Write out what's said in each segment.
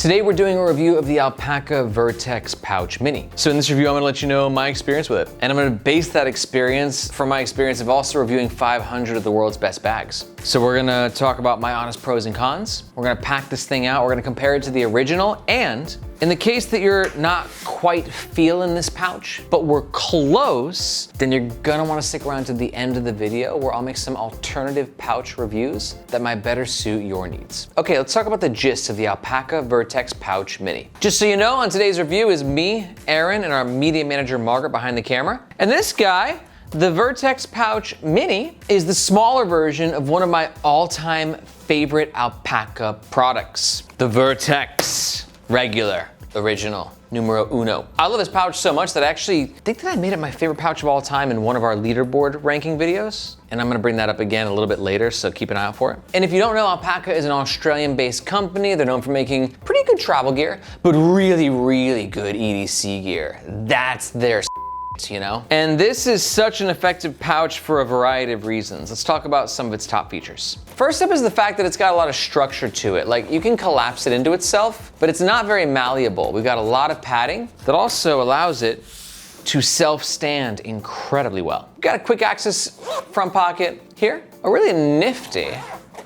Today we're doing a review of the Alpaka Vertex Pouch Mini. So in this review, I'm gonna let you know my experience with it. And I'm gonna base that experience from my experience of also reviewing 500 of the world's best bags. So we're gonna talk about my honest pros and cons. We're gonna pack this thing out. We're gonna compare it to the original. And in the case that you're not quite feeling this pouch, but we're close, then you're gonna wanna stick around to the end of the video where I'll make some alternative pouch reviews that might better suit your needs. Okay, let's talk about the gist of the Alpaka Vertex Pouch Mini. Just so you know, on today's review is me, Aaron, and our media manager, Margaret, behind the camera. And this guy, the Vertex Pouch Mini, is the smaller version of one of my all-time favorite alpaca products, the Vertex Regular Original Numero Uno. I love this pouch so much that I actually think that I made it my favorite pouch of all time in one of our leaderboard ranking videos. And I'm gonna bring that up again a little bit later, so keep an eye out for it. And if you don't know, Alpaka is an Australian-based company. They're known for making pretty good travel gear, but really, really good EDC gear. That's their you know? And this is such an effective pouch for a variety of reasons. Let's talk about some of its top features. First up is the fact that it's got a lot of structure to it. Like, you can collapse it into itself, but it's not very malleable. We've got a lot of padding that also allows it to self-stand incredibly well. We've got a quick access front pocket here, a really nifty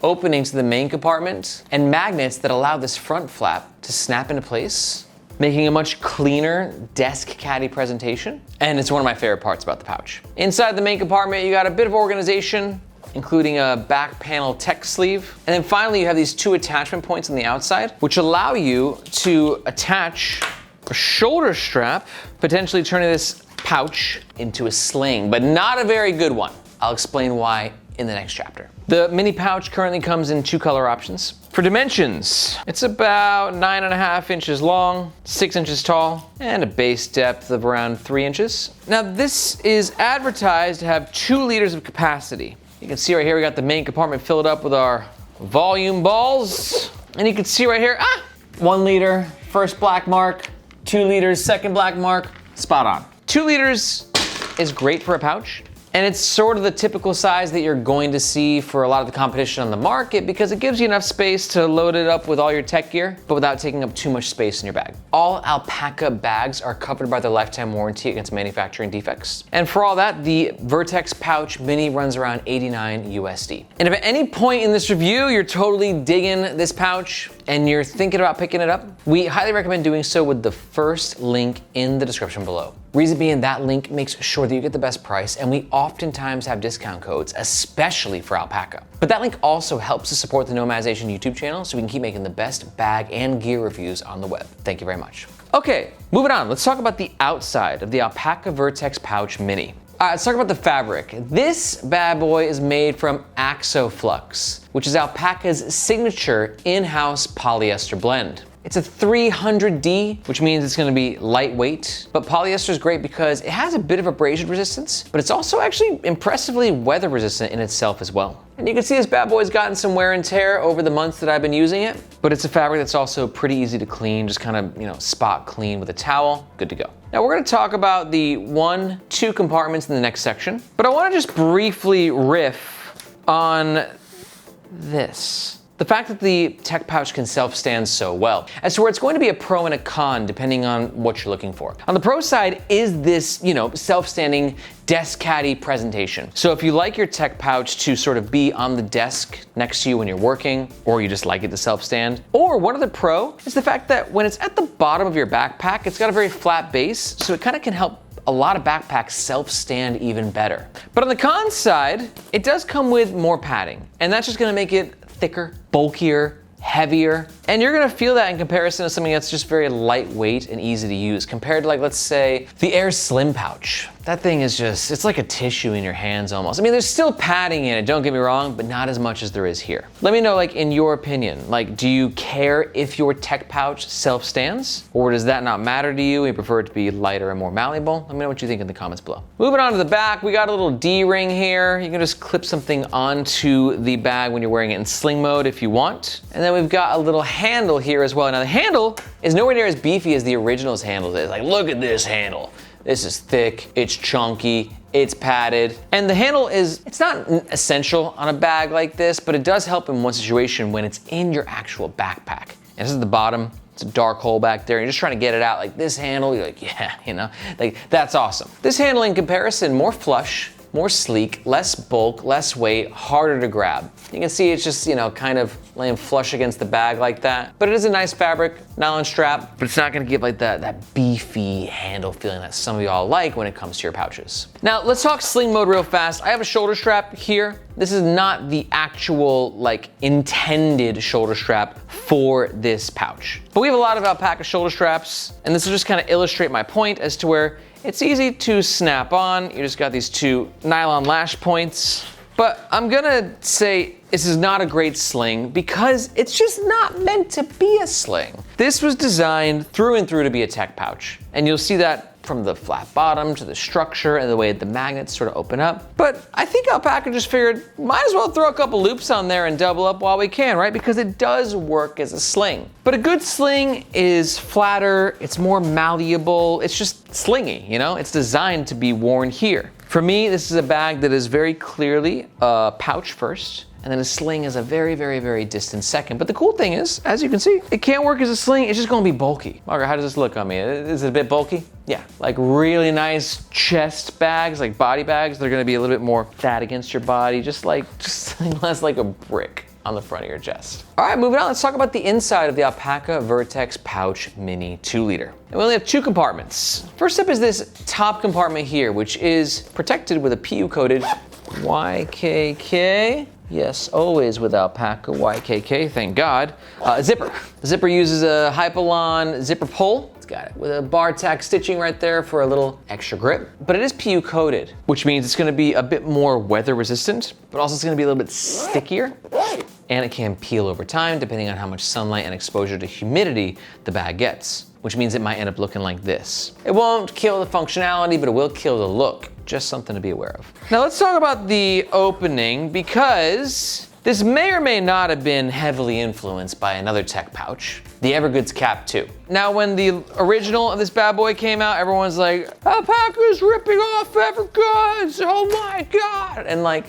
opening to the main compartment, and magnets that allow this front flap to snap into place, making a much cleaner desk caddy presentation. And it's one of my favorite parts about the pouch. Inside the main compartment, you got a bit of organization, including a back panel tech sleeve. And then finally, you have these two attachment points on the outside, which allow you to attach a shoulder strap, potentially turning this pouch into a sling, but not a very good one. I'll explain why in the next chapter. The mini pouch currently comes in two color options. For dimensions, it's about 9.5 inches long, 6 inches tall, and a base depth of around 3 inches. Now this is advertised to have 2 liters of capacity. You can see right here, we got the main compartment filled up with our volume balls. And you can see right here, 1 liter, first black mark, 2 liters, second black mark, spot on. 2 liters is great for a pouch. And it's sort of the typical size that you're going to see for a lot of the competition on the market because it gives you enough space to load it up with all your tech gear, but without taking up too much space in your bag. All Alpaka bags are covered by their lifetime warranty against manufacturing defects. And for all that, the Vertex Pouch Mini runs around 89 USD. And if at any point in this review you're totally digging this pouch and you're thinking about picking it up, we highly recommend doing so with the first link in the description below. Reason being, that link makes sure that you get the best price, and we oftentimes have discount codes, especially for Alpaka. But that link also helps to support the Nomadization YouTube channel so we can keep making the best bag and gear reviews on the web. Thank you very much. Okay, moving on, let's talk about the outside of the Alpaka Vertex Pouch Mini. All right, let's talk about the fabric. This bad boy is made from Axoflux, which is Alpaka's signature in-house polyester blend. It's a 300D, which means it's gonna be lightweight, but polyester is great because it has a bit of abrasion resistance, but it's also actually impressively weather resistant in itself as well. And you can see this bad boy's gotten some wear and tear over the months that I've been using it, but it's a fabric that's also pretty easy to clean, just kind of, spot clean with a towel, good to go. Now we're gonna talk about the 1-2 compartments in the next section, but I wanna just briefly riff on this. The fact that the tech pouch can self-stand so well, as to where it's going to be a pro and a con depending on what you're looking for. On the pro side is this, self-standing desk caddy presentation. So if you like your tech pouch to sort of be on the desk next to you when you're working, or you just like it to self-stand, or one other pro is the fact that when it's at the bottom of your backpack, it's got a very flat base, so it kind of can help a lot of backpacks self-stand even better. But on the con side, it does come with more padding, and that's just gonna make it thicker, bulkier, heavier, and you're gonna feel that in comparison to something that's just very lightweight and easy to use compared to, like, let's say the Air Slim pouch. That thing is just, it's like a tissue in your hands almost. I mean, there's still padding in it, don't get me wrong, but not as much as there is here. Let me know, like, in your opinion, like, do you care if your tech pouch self-stands? Or does that not matter to you? You prefer it to be lighter and more malleable? Let me know what you think in the comments below. Moving on to the back, we got a little D-ring here. You can just clip something onto the bag when you're wearing it in sling mode if you want. And then we've got a little handle here as well. Now the handle is nowhere near as beefy as the original's handle is. Like, look at this handle. This is thick, it's chunky, it's padded. And the handle it's not essential on a bag like this, but it does help in one situation when it's in your actual backpack. And this is the bottom. It's a dark hole back there. You're just trying to get it out. Like this handle, you're like, yeah, you know, like that's awesome. This handle in comparison, more flush, more sleek, less bulk, less weight, harder to grab. You can see it's just, you know, kind of laying flush against the bag like that. But it is a nice fabric, nylon strap, but it's not gonna give like that beefy handle feeling that some of y'all like when it comes to your pouches. Now let's talk sling mode real fast. I have a shoulder strap here. This is not the actual like intended shoulder strap for this pouch. But we have a lot of Alpaka shoulder straps, and this will just kind of illustrate my point as to where it's easy to snap on. You just got these two nylon lash points. But I'm gonna say this is not a great sling because it's just not meant to be a sling. This was designed through and through to be a tech pouch. And you'll see that from the flat bottom to the structure and the way the magnets sort of open up. But I think Alpaka just figured, might as well throw a couple loops on there and double up while we can, right? Because it does work as a sling. But a good sling is flatter, it's more malleable, it's just slingy, you know? It's designed to be worn here. For me, this is a bag that is very clearly a pouch first, and then a sling is a very, very, very distant second. But the cool thing is, as you can see, it can't work as a sling, it's just gonna be bulky. Margaret, how does this look on me? Is it a bit bulky? Yeah, like really nice chest bags, like body bags, they're gonna be a little bit more fat against your body, just less like a brick on the front of your chest. All right, moving on, let's talk about the inside of the Alpaka Vertex Pouch Mini 2-liter. And we only have 2 compartments. First up is this top compartment here, which is protected with a PU-coated YKK. Yes, always with Alpaka YKK, thank God. Zipper. The zipper uses a Hypalon zipper pull. It's got it with a bar tack stitching right there for a little extra grip. But it is PU coated, which means it's gonna be a bit more weather resistant, but also it's gonna be a little bit stickier. And it can peel over time depending on how much sunlight and exposure to humidity the bag gets, which means it might end up looking like this. It won't kill the functionality, but it will kill the look. Just something to be aware of. Now let's talk about the opening, because this may or may not have been heavily influenced by another tech pouch, the Evergoods Cap 2. Now when the original of this bad boy came out, everyone's like, Alpaka's ripping off Evergoods, oh my God. And like,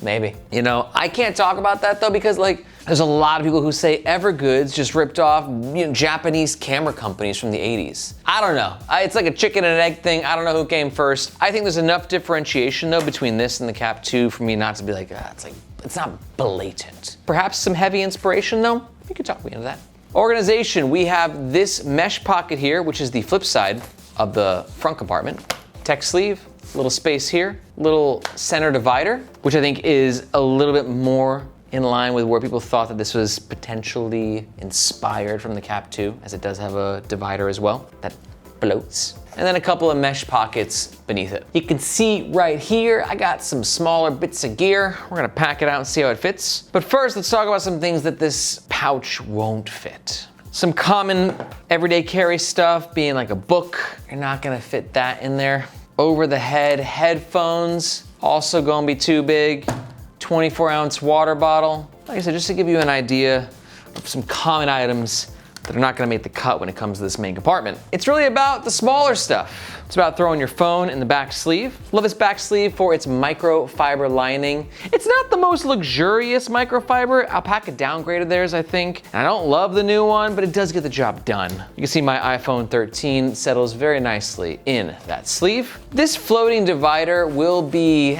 maybe. You know, I can't talk about that though, because like, there's a lot of people who say Evergoods just ripped off, you know, Japanese camera companies from the 80s. I don't know. It's like a chicken and egg thing. I don't know who came first. I think there's enough differentiation though between this and the Cap 2 for me not to be like, it's not blatant. Perhaps some heavy inspiration though. You could talk me into that. Organization, we have this mesh pocket here, which is the flip side of the front compartment. Tech sleeve, little space here, little center divider, which I think is a little bit more in line with where people thought that this was potentially inspired from the Cap 2, as it does have a divider as well that floats. And then a couple of mesh pockets beneath it. You can see right here, I got some smaller bits of gear. We're gonna pack it out and see how it fits. But first, let's talk about some things that this pouch won't fit. Some common everyday carry stuff, being like a book. You're not gonna fit that in there. Over the head headphones, also gonna be too big. 24-ounce water bottle. Like I said, just to give you an idea of some common items that are not gonna make the cut when it comes to this main compartment. It's really about the smaller stuff. It's about throwing your phone in the back sleeve. Love this back sleeve for its microfiber lining. It's not the most luxurious microfiber. Alpaka downgraded theirs, I think. And I don't love the new one, but it does get the job done. You can see my iPhone 13 settles very nicely in that sleeve. This floating divider will be,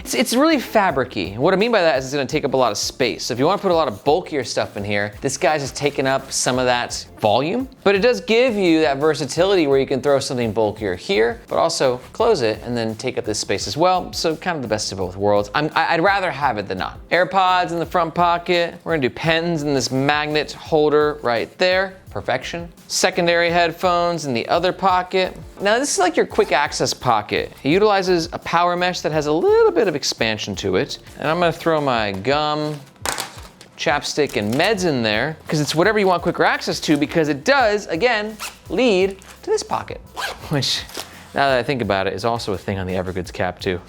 it's really fabric-y. What I mean by that is it's gonna take up a lot of space. So if you wanna put a lot of bulkier stuff in here, this guy's just taking up some of that volume, but it does give you that versatility where you can throw something bulkier here, but also close it and then take up this space as well. So kind of the best of both worlds. I'd rather have it than not. AirPods in the front pocket. We're gonna do pens in this magnet holder right there. Perfection. Secondary headphones in the other pocket. Now this is like your quick access pocket. It utilizes a power mesh that has a little bit of expansion to it. And I'm gonna throw my gum, chapstick, and meds in there, because it's whatever you want quicker access to, because it does, again, lead to this pocket, which, now that I think about it, is also a thing on the Evergoods Cap 2.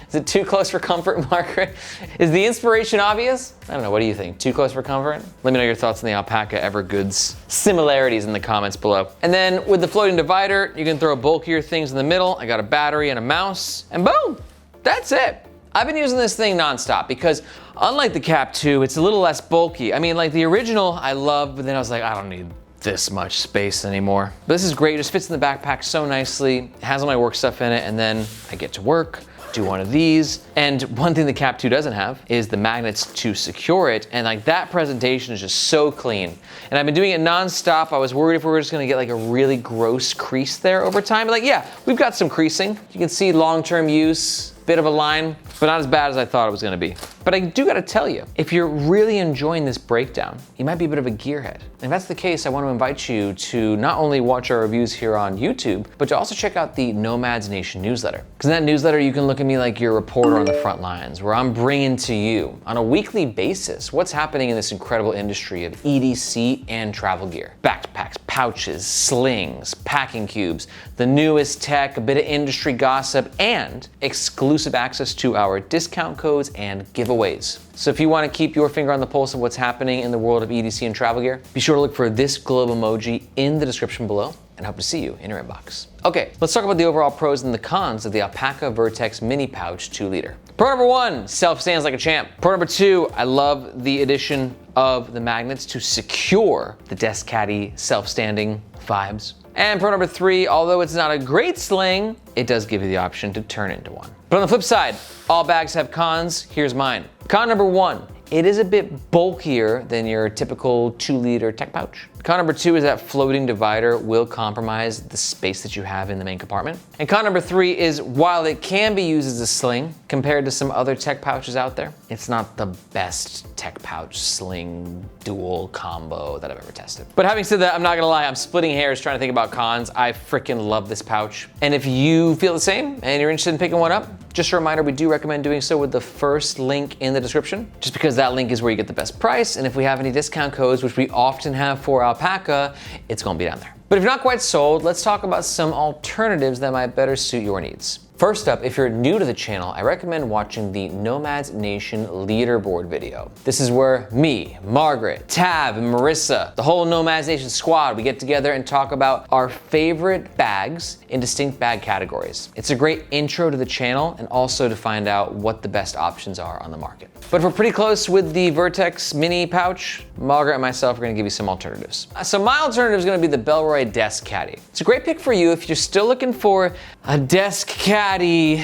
Is it too close for comfort, Margaret? Is the inspiration obvious? I don't know, what do you think? Too close for comfort? Let me know your thoughts on the Alpaka Evergoods similarities in the comments below. And then with the floating divider, you can throw bulkier things in the middle. I got a battery and a mouse, and boom, that's it. I've been using this thing nonstop because unlike the Cap 2, it's a little less bulky. I mean, like the original I loved, but then I was like, I don't need this much space anymore. But this is great, it just fits in the backpack so nicely. It has all my work stuff in it, and then I get to work, do one of these. And one thing the Cap 2 doesn't have is the magnets to secure it. And like that presentation is just so clean. And I've been doing it nonstop. I was worried if we were just gonna get like a really gross crease there over time. But like, yeah, we've got some creasing. You can see long-term use, bit of a line, but not as bad as I thought it was gonna be. But I do gotta tell you, if you're really enjoying this breakdown, you might be a bit of a gearhead. And if that's the case, I wanna invite you to not only watch our reviews here on YouTube, but to also check out the Nomads Nation newsletter. Because in that newsletter, you can look at me like you're a reporter on the front lines, where I'm bringing to you on a weekly basis what's happening in this incredible industry of EDC and travel gear. Backpacks, pouches, slings, packing cubes, the newest tech, a bit of industry gossip, and exclusive access to our discount codes and giveaways. So if you want to keep your finger on the pulse of what's happening in the world of EDC and travel gear, be sure to look for this globe emoji in the description below, and hope to see you in your inbox. Okay, let's talk about the overall pros and the cons of the Alpaka Vertex mini pouch 2-liter. Pro number 1, self-stands like a champ. Pro number 2, I love the addition of the magnets to secure the desk caddy self-standing vibes. And pro number 3, although it's not a great sling, it does give you the option to turn into one. But on the flip side, all bags have cons. Here's mine. Con number 1, it is a bit bulkier than your typical 2-liter tech pouch. Con number 2 is that floating divider will compromise the space that you have in the main compartment. And con number 3 is while it can be used as a sling compared to some other tech pouches out there, it's not the best tech pouch sling dual combo that I've ever tested. But having said that, I'm not gonna lie, I'm splitting hairs trying to think about cons. I freaking love this pouch. And if you feel the same and you're interested in picking one up, just a reminder, we do recommend doing so with the first link in the description, just because that link is where you get the best price. And if we have any discount codes, which we often have for Alpaka, it's gonna be down there. But if you're not quite sold, let's talk about some alternatives that might better suit your needs. First up, if you're new to the channel, I recommend watching the Nomads Nation leaderboard video. This is where me, Margaret, Tab, and Marissa, the whole Nomads Nation squad, we get together and talk about our favorite bags in distinct bag categories. It's a great intro to the channel and also to find out what the best options are on the market. But if we're pretty close with the Vertex mini pouch, Margaret and myself are gonna give you some alternatives. So my alternative is gonna be the Bellroy Desk Caddy. It's a great pick for you if you're still looking for a desk caddy,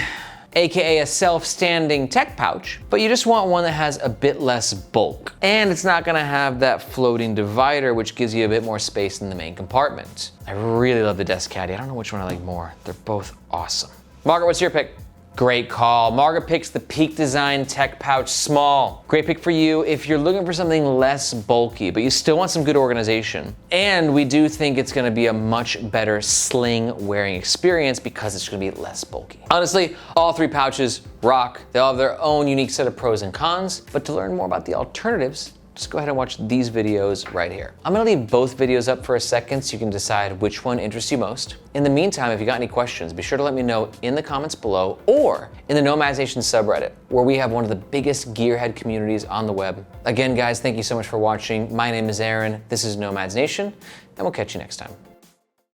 AKA a self-standing tech pouch, but you just want one that has a bit less bulk. And it's not gonna have that floating divider, which gives you a bit more space in the main compartment. I really love the desk caddy. I don't know which one I like more. They're both awesome. Margaret, what's your pick? Great call. Margaret picks the Peak Design Tech Pouch Small. Great pick for you if you're looking for something less bulky, but you still want some good organization. And we do think it's gonna be a much better sling wearing experience because it's gonna be less bulky. Honestly, all 3 pouches rock. They all have their own unique set of pros and cons, but to learn more about the alternatives, just go ahead and watch these videos right here. I'm gonna leave both videos up for a second so you can decide which one interests you most. In the meantime, if you got any questions, be sure to let me know in the comments below or in the Nomads Nation subreddit, where we have one of the biggest gearhead communities on the web. Again, guys, thank you so much for watching. My name is Aaron, this is Nomads Nation, and we'll catch you next time.